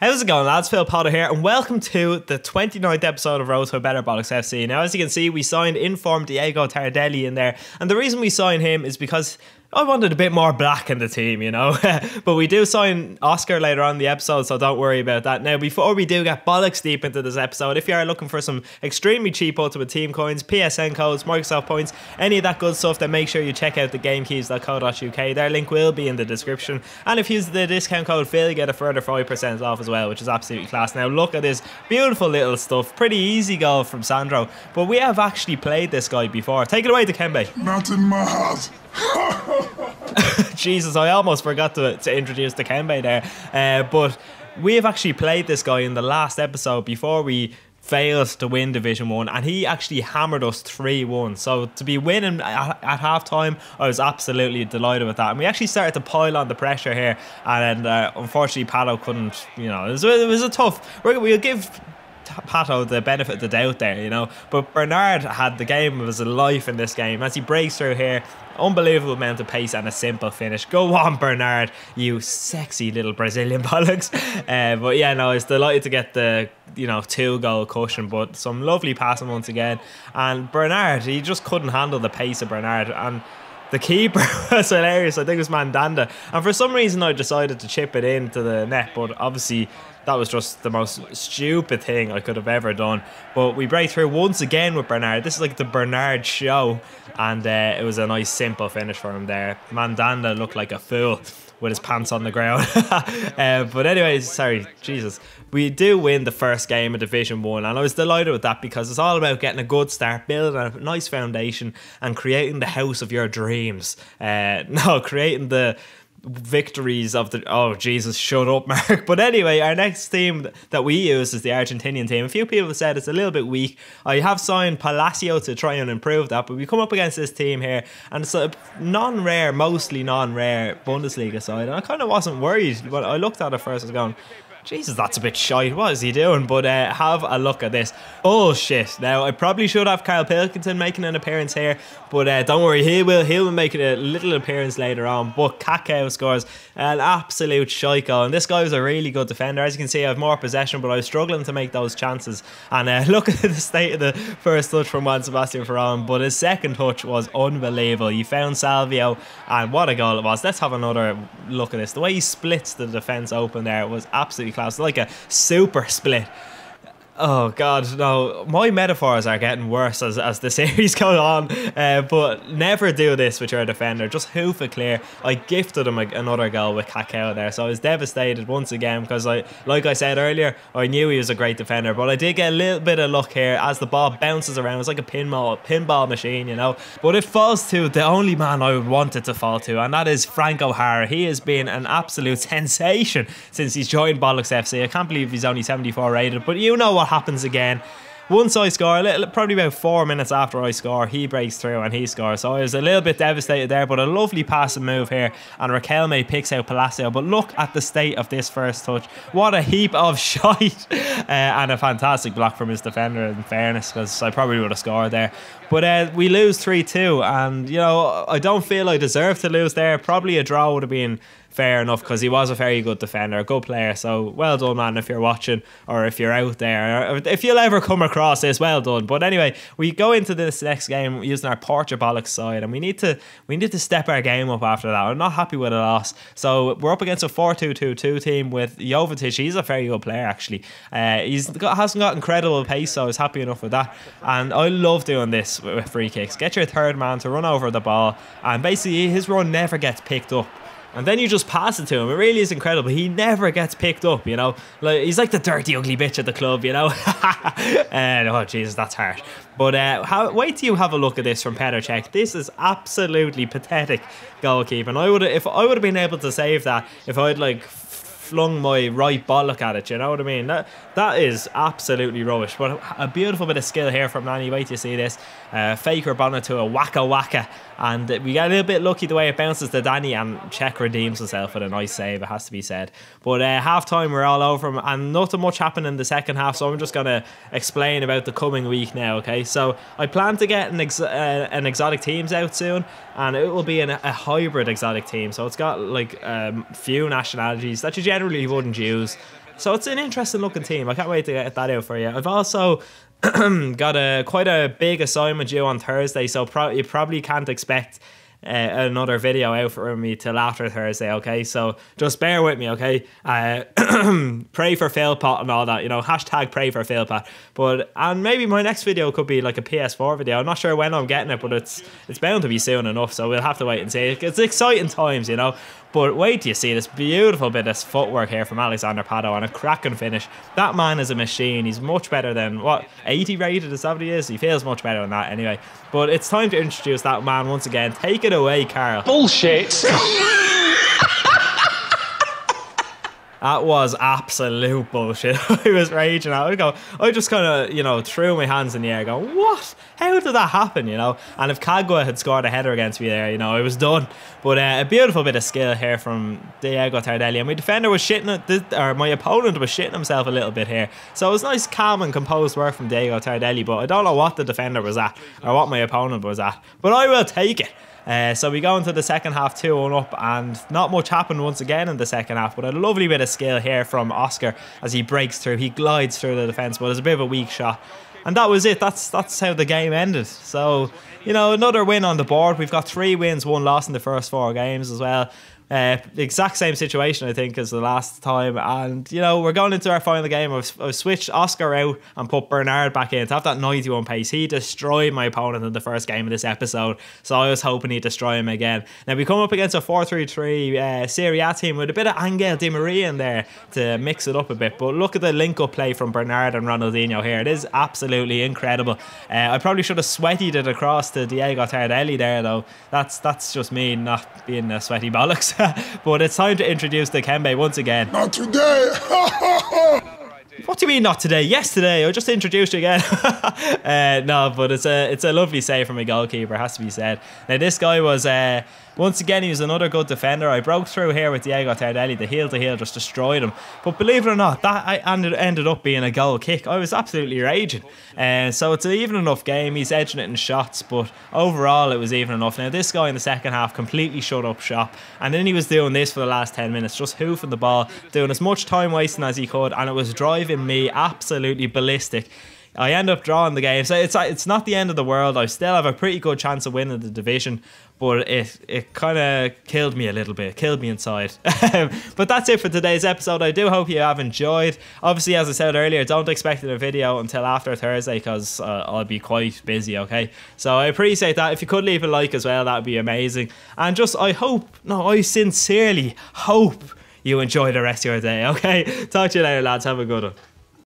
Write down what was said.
How's it going, lads? Phil Potter here, and welcome to the 29th episode of Road to a Better Bollocks FC. Now, as you can see, we signed informed Diego Tardelli in there, and the reason we signed him is because I wanted a bit more black in the team, you know. But we do sign Oscar later on in the episode, so don't worry about that. Now, before we do get bollocks deep into this episode, if you are looking for some extremely cheap Ultimate Team coins, PSN codes, Microsoft points, any of that good stuff, then make sure you check out the gamekeys.co.uk. Their link will be in the description. And if you use the discount code Phil, you get a further 5% off as well, which is absolutely class. Now, look at this beautiful little stuff. Pretty easy goal from Sandro. But we have actually played this guy before. Take it away, Dikembe. Not in my heart. Jesus, I almost forgot to introduce Dikembe there. But we have actually played this guy in the last episode before we failed to win Division 1, and he actually hammered us 3-1. So to be winning at half time, I was absolutely delighted with that. And we actually started to pile on the pressure here, and unfortunately Pato couldn't, you know, it was a tough. We'll give Pato the benefit of the doubt there, you know, but Bernard had the game of his life in this game as he breaks through here. Unbelievable amount of pace and a simple finish. Go on, Bernard, you sexy little Brazilian bollocks. But yeah, no, I was delighted to get the 2-goal cushion, but some lovely passing once again. And Bernard, he just couldn't handle the pace of Bernard, and the keeper was hilarious. I think it was Mandanda, and for some reason I decided to chip it into the net, but obviously that was just the most stupid thing I could have ever done. But we break through once again with Bernard. This is like the Bernard show, and it was a nice simple finish for him there. Mandanda looked like a fool with his pants on the ground. But anyways, sorry, Jesus. We do win the first game of Division 1, and I was delighted with that because it's all about getting a good start, building a nice foundation, and creating the house of your dreams. Creating the victories of the... Oh, Jesus, shut up, Mark. But anyway, our next team that we use is the Argentinian team. A few people have said it's a little bit weak. I have signed Palacio to try and improve that, but we come up against this team here, and it's a mostly non-rare Bundesliga side, and I kind of wasn't worried, but I looked at it first, I was going, Jesus, that's a bit shite. What is he doing? But have a look at this. Oh shit. Now, I probably should have Kyle Pilkington making an appearance here, but don't worry, he'll make a little appearance later on. But Kakao scores an absolute shite goal, and this guy was a really good defender. As you can see, I have more possession, but I was struggling to make those chances. And look at the state of the first touch from Juan Sebastian Ferran, but his second touch was unbelievable. He found Salvio, and what a goal it was. Let's have another look at this. The way he splits the defence open there was absolutely class, like a super split. Oh God, no, my metaphors are getting worse as the series goes on, but never do this with your defender. Just hoof it clear. I gifted him another goal with Kakao there, so I was devastated once again because, like I said earlier, I knew he was a great defender, but I did get a little bit of luck here as the ball bounces around. It's like a pinball machine, you know, but it falls to the only man I would want it to fall to, and that is Frank O'Hara. He has been an absolute sensation since he's joined Bollocks FC. I can't believe he's only 74 rated, but you know what happens again. Once I score, probably about 4 minutes after I score, he breaks through and he scores. So I was a little bit devastated there, but a lovely passing move here, and Raquelme picks out Palacio. But look at the state of this first touch. What a heap of shite. And a fantastic block from his defender, in fairness, because I probably would have scored there. But we lose 3-2, and you know, I don't feel I deserve to lose there. Probably a draw would have been fair enough because he was a very good defender, a good player. So well done, man, if you're watching, or if you're out there, or if you'll ever come across this, well done. But anyway, we go into this next game using our Porto Bollocks side, and we need to step our game up after that. I'm not happy with a loss. So we're up against a 4-2-2-2 team with Jovetic. He's a very good player, actually. Hasn't got incredible pace, so I was happy enough with that. And I love doing this with free kicks. Get your third man to run over the ball, and basically his run never gets picked up, and then you just pass it to him. It really is incredible. He never gets picked up, you know. Like, he's like the dirty, ugly bitch at the club, you know. Oh, Jesus, that's harsh. But wait till you have a look at this from Petr Cech. This is absolutely pathetic goalkeeping. If I would have been able to save that, if I'd flung my right bollock at it, you know what I mean? That is absolutely rubbish. But a beautiful bit of skill here from Nani. Wait till you see this. Faker bonnet to a waka, and we get a little bit lucky the way it bounces to Danny, and Cech redeems himself with a nice save, it has to be said. But half time we're all over him, and nothing much happened in the second half, so I'm just going to explain about the coming week now, okay? So I plan to get an exotic teams out soon, and it will be a hybrid exotic team, so it's got like few nationalities that you generally wouldn't use. So it's an interesting looking team. I can't wait to get that out for you. I've also got quite a big assignment due on Thursday, so you probably can't expect another video out for me till after Thursday, okay? So just bear with me, okay? Pray for Philpot and all that, you know, hashtag pray for Philpot. And maybe my next video could be like a PS4 video. I'm not sure when I'm getting it, but it's bound to be soon enough, so we'll have to wait and see. It's exciting times, you know. But wait till you see this beautiful bit of footwork here from Alexander Pato and a cracking finish. That man is a machine. He's much better than, what, 80 rated is that what he is? He feels much better than that anyway. But it's time to introduce that man once again. Take it away, Carl. Bullshit. That was absolute bullshit. I was raging out. I just kind of, you know, threw my hands in the air going, what? How did that happen, you know? And if Kagwa had scored a header against me there, you know, I was done. But a beautiful bit of skill here from Diego Tardelli. And my defender was my opponent was shitting himself a little bit here. So it was nice, calm and composed work from Diego Tardelli. But I don't know what the defender was at or what my opponent was at. But I will take it. So we go into the second half 2-1 up, and not much happened once again in the second half, but a lovely bit of skill here from Oscar as he breaks through. He glides through the defence, but it's a bit of a weak shot. And that was it. That's how the game ended. So, you know, another win on the board. We've got 3 wins, 1 loss in the first 4 games as well. The exact same situation, I think, as the last time. And, you know, we're going into our final game. I've switched Oscar out and put Bernard back in to have that 91 pace. He destroyed my opponent in the first game of this episode, so I was hoping he'd destroy him again. Now, we come up against a 4-3-3 Serie A team with a bit of Angel Di Maria in there to mix it up a bit. But look at the link-up play from Bernard and Ronaldinho here. It is absolutely incredible. I probably should have sweated it across to Diego Tardelli there, though. That's just me not being a sweaty bollocks. But it's time to introduce Dikembe once again. Not today. What do you mean not today? Yesterday. I just introduced you again. No, but it's a lovely save from a goalkeeper, has to be said. Now this guy was once again, he was another good defender. I broke through here with Diego Tardelli. The heel to heel just destroyed him. But believe it or not, that ended up being a goal kick. I was absolutely raging. So it's an even enough game. He's edging it in shots, but overall it was even enough. Now this guy in the second half completely shut up shop, and then he was doing this for the last 10 minutes, just hoofing the ball, doing as much time wasting as he could, and it was driving me absolutely ballistic. I end up drawing the game, so it's not the end of the world. I still have a pretty good chance of winning the division, but it kind of killed me a little bit, killed me inside. But that's it for today's episode. I do hope you have enjoyed. Obviously, as I said earlier, don't expect a video until after Thursday because I'll be quite busy, okay? So I appreciate that. If you could leave a like as well, that would be amazing. And just, I sincerely hope you enjoy the rest of your day, okay? Talk to you later, lads. Have a good one.